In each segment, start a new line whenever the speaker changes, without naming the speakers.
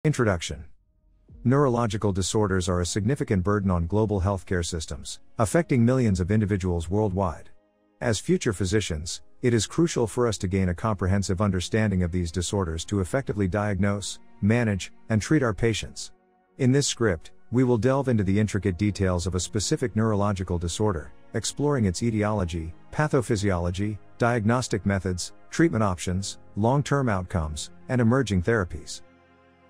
Introduction. Neurological disorders are a significant burden on global healthcare systems, affecting millions of individuals worldwide. As future physicians, it is crucial for us to gain a comprehensive understanding of these disorders to effectively diagnose, manage, and treat our patients. In this script, we will delve into the intricate details of a specific neurological disorder, exploring its etiology, pathophysiology, diagnostic methods, treatment options, long-term outcomes, and emerging therapies.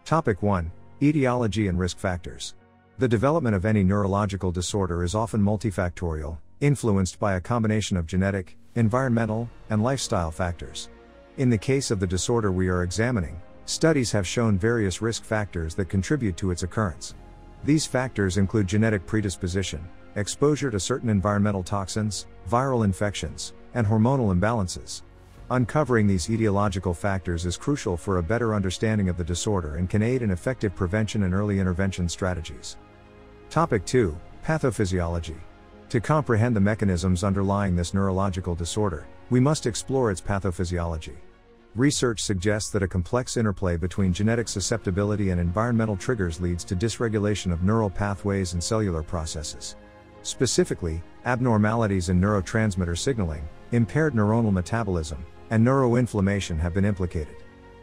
Topic 1. Etiology and risk factors. The development of any neurological disorder is often multifactorial, influenced by a combination of genetic, environmental, and lifestyle factors. In the case of the disorder we are examining, studies have shown various risk factors that contribute to its occurrence. These factors include genetic predisposition, exposure to certain environmental toxins, viral infections, and hormonal imbalances. Uncovering these etiological factors is crucial for a better understanding of the disorder and can aid in effective prevention and early intervention strategies. Topic 2. Pathophysiology. To comprehend the mechanisms underlying this neurological disorder, we must explore its pathophysiology. Research suggests that a complex interplay between genetic susceptibility and environmental triggers leads to dysregulation of neural pathways and cellular processes. Specifically, abnormalities in neurotransmitter signaling, impaired neuronal metabolism, and neuroinflammation have been implicated.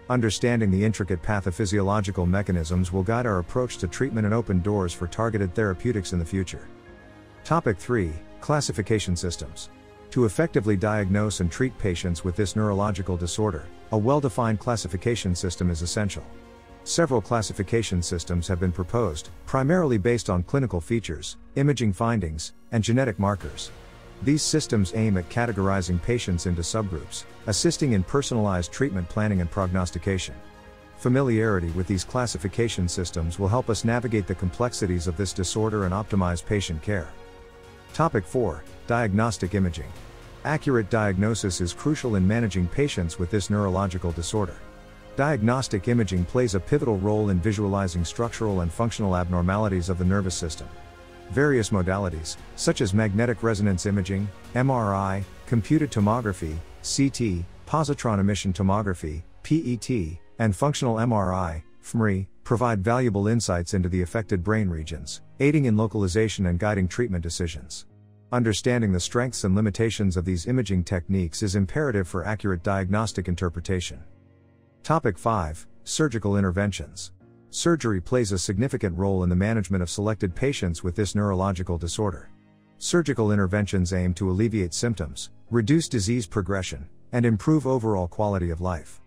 Understanding the intricate pathophysiological mechanisms will guide our approach to treatment and open doors for targeted therapeutics in the future. Topic 3. Classification systems. To effectively diagnose and treat patients with this neurological disorder, a well-defined classification system is essential. Several classification systems have been proposed, primarily based on clinical features, imaging findings, and genetic markers. These systems aim at categorizing patients into subgroups, assisting in personalized treatment planning and prognostication. Familiarity with these classification systems will help us navigate the complexities of this disorder and optimize patient care. Topic 4. Diagnostic imaging. Accurate diagnosis is crucial in managing patients with this neurological disorder. Diagnostic imaging plays a pivotal role in visualizing structural and functional abnormalities of the nervous system. Various modalities, such as magnetic resonance imaging, MRI, computed tomography, CT, positron emission tomography, PET, and functional MRI, fMRI, provide valuable insights into the affected brain regions, aiding in localization and guiding treatment decisions. Understanding the strengths and limitations of these imaging techniques is imperative for accurate diagnostic interpretation. Topic 5. Surgical interventions. Surgery plays a significant role in the management of selected patients with this neurological disorder. Surgical interventions aim to alleviate symptoms, reduce disease progression, and improve overall quality of life.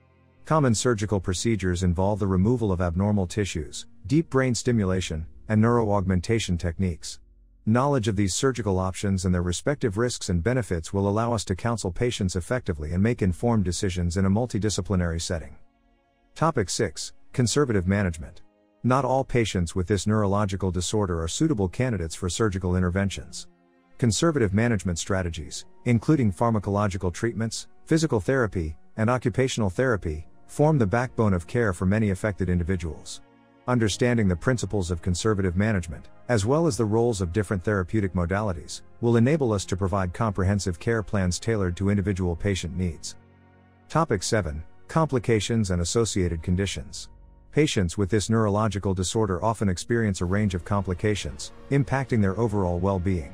Common surgical procedures involve the removal of abnormal tissues, deep brain stimulation, and neuroaugmentation techniques. Knowledge of these surgical options and their respective risks and benefits will allow us to counsel patients effectively and make informed decisions in a multidisciplinary setting. Topic 6. Conservative management. Not all patients with this neurological disorder are suitable candidates for surgical interventions. Conservative management strategies, including pharmacological treatments, physical therapy, and occupational therapy, form the backbone of care for many affected individuals. Understanding the principles of conservative management, as well as the roles of different therapeutic modalities, will enable us to provide comprehensive care plans tailored to individual patient needs. Topic 7. Complications and associated conditions. Patients with this neurological disorder often experience a range of complications, impacting their overall well-being.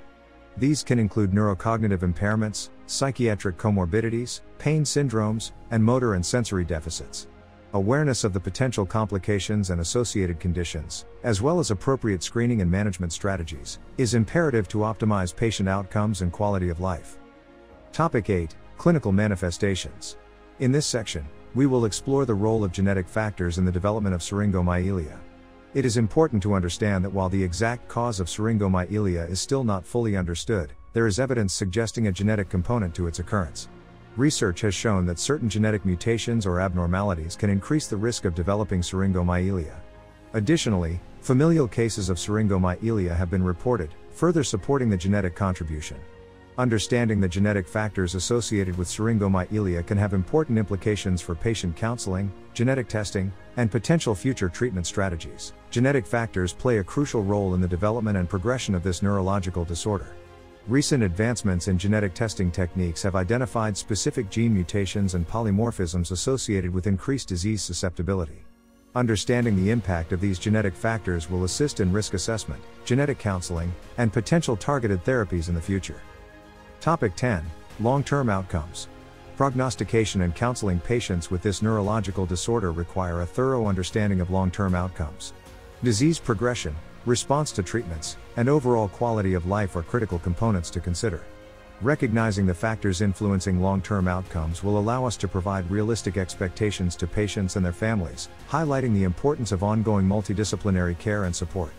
These can include neurocognitive impairments, psychiatric comorbidities, pain syndromes, and motor and sensory deficits. Awareness of the potential complications and associated conditions, as well as appropriate screening and management strategies, is imperative to optimize patient outcomes and quality of life. Topic 8. Clinical manifestations. In this section, we will explore the role of genetic factors in the development of syringomyelia. It is important to understand that while the exact cause of syringomyelia is still not fully understood, there is evidence suggesting a genetic component to its occurrence. Research has shown that certain genetic mutations or abnormalities can increase the risk of developing syringomyelia. Additionally, familial cases of syringomyelia have been reported, further supporting the genetic contribution. Understanding the genetic factors associated with syringomyelia can have important implications for patient counseling, genetic testing, and potential future treatment strategies. Genetic factors play a crucial role in the development and progression of this neurological disorder. Recent advancements in genetic testing techniques have identified specific gene mutations and polymorphisms associated with increased disease susceptibility. Understanding the impact of these genetic factors will assist in risk assessment, genetic counseling, and potential targeted therapies in the future. Topic 10. Long-term outcomes. Prognostication and counseling. Patients with this neurological disorder require a thorough understanding of long-term outcomes. Disease progression, response to treatments, and overall quality of life are critical components to consider. Recognizing the factors influencing long-term outcomes will allow us to provide realistic expectations to patients and their families, highlighting the importance of ongoing multidisciplinary care and support.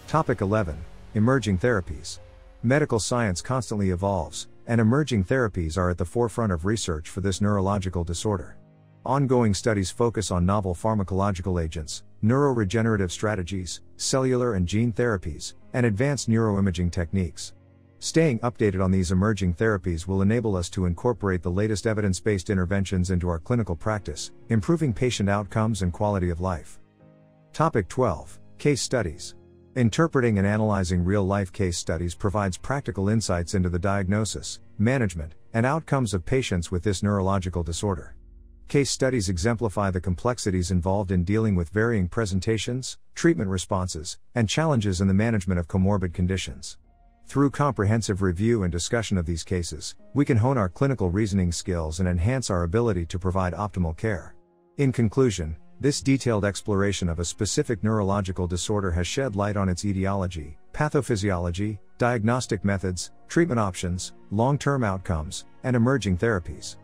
Topic 11. Emerging therapies. Medical science constantly evolves, and emerging therapies are at the forefront of research for this neurological disorder. Ongoing studies focus on novel pharmacological agents, neuroregenerative strategies, cellular and gene therapies, and advanced neuroimaging techniques. Staying updated on these emerging therapies will enable us to incorporate the latest evidence-based interventions into our clinical practice, improving patient outcomes and quality of life. Topic 12. Case studies. Interpreting and analyzing real-life case studies provides practical insights into the diagnosis, management, and outcomes of patients with this neurological disorder. Case studies exemplify the complexities involved in dealing with varying presentations, treatment responses, and challenges in the management of comorbid conditions. Through comprehensive review and discussion of these cases, we can hone our clinical reasoning skills and enhance our ability to provide optimal care. In conclusion, this detailed exploration of a specific neurological disorder has shed light on its etiology, pathophysiology, diagnostic methods, treatment options, long-term outcomes, and emerging therapies.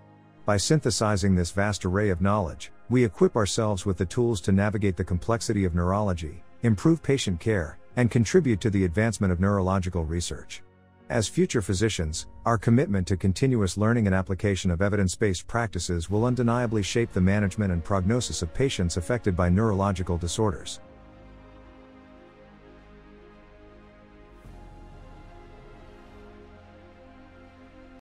By synthesizing this vast array of knowledge, we equip ourselves with the tools to navigate the complexity of neurology, improve patient care, and contribute to the advancement of neurological research. As future physicians, our commitment to continuous learning and application of evidence-based practices will undeniably shape the management and prognosis of patients affected by neurological disorders.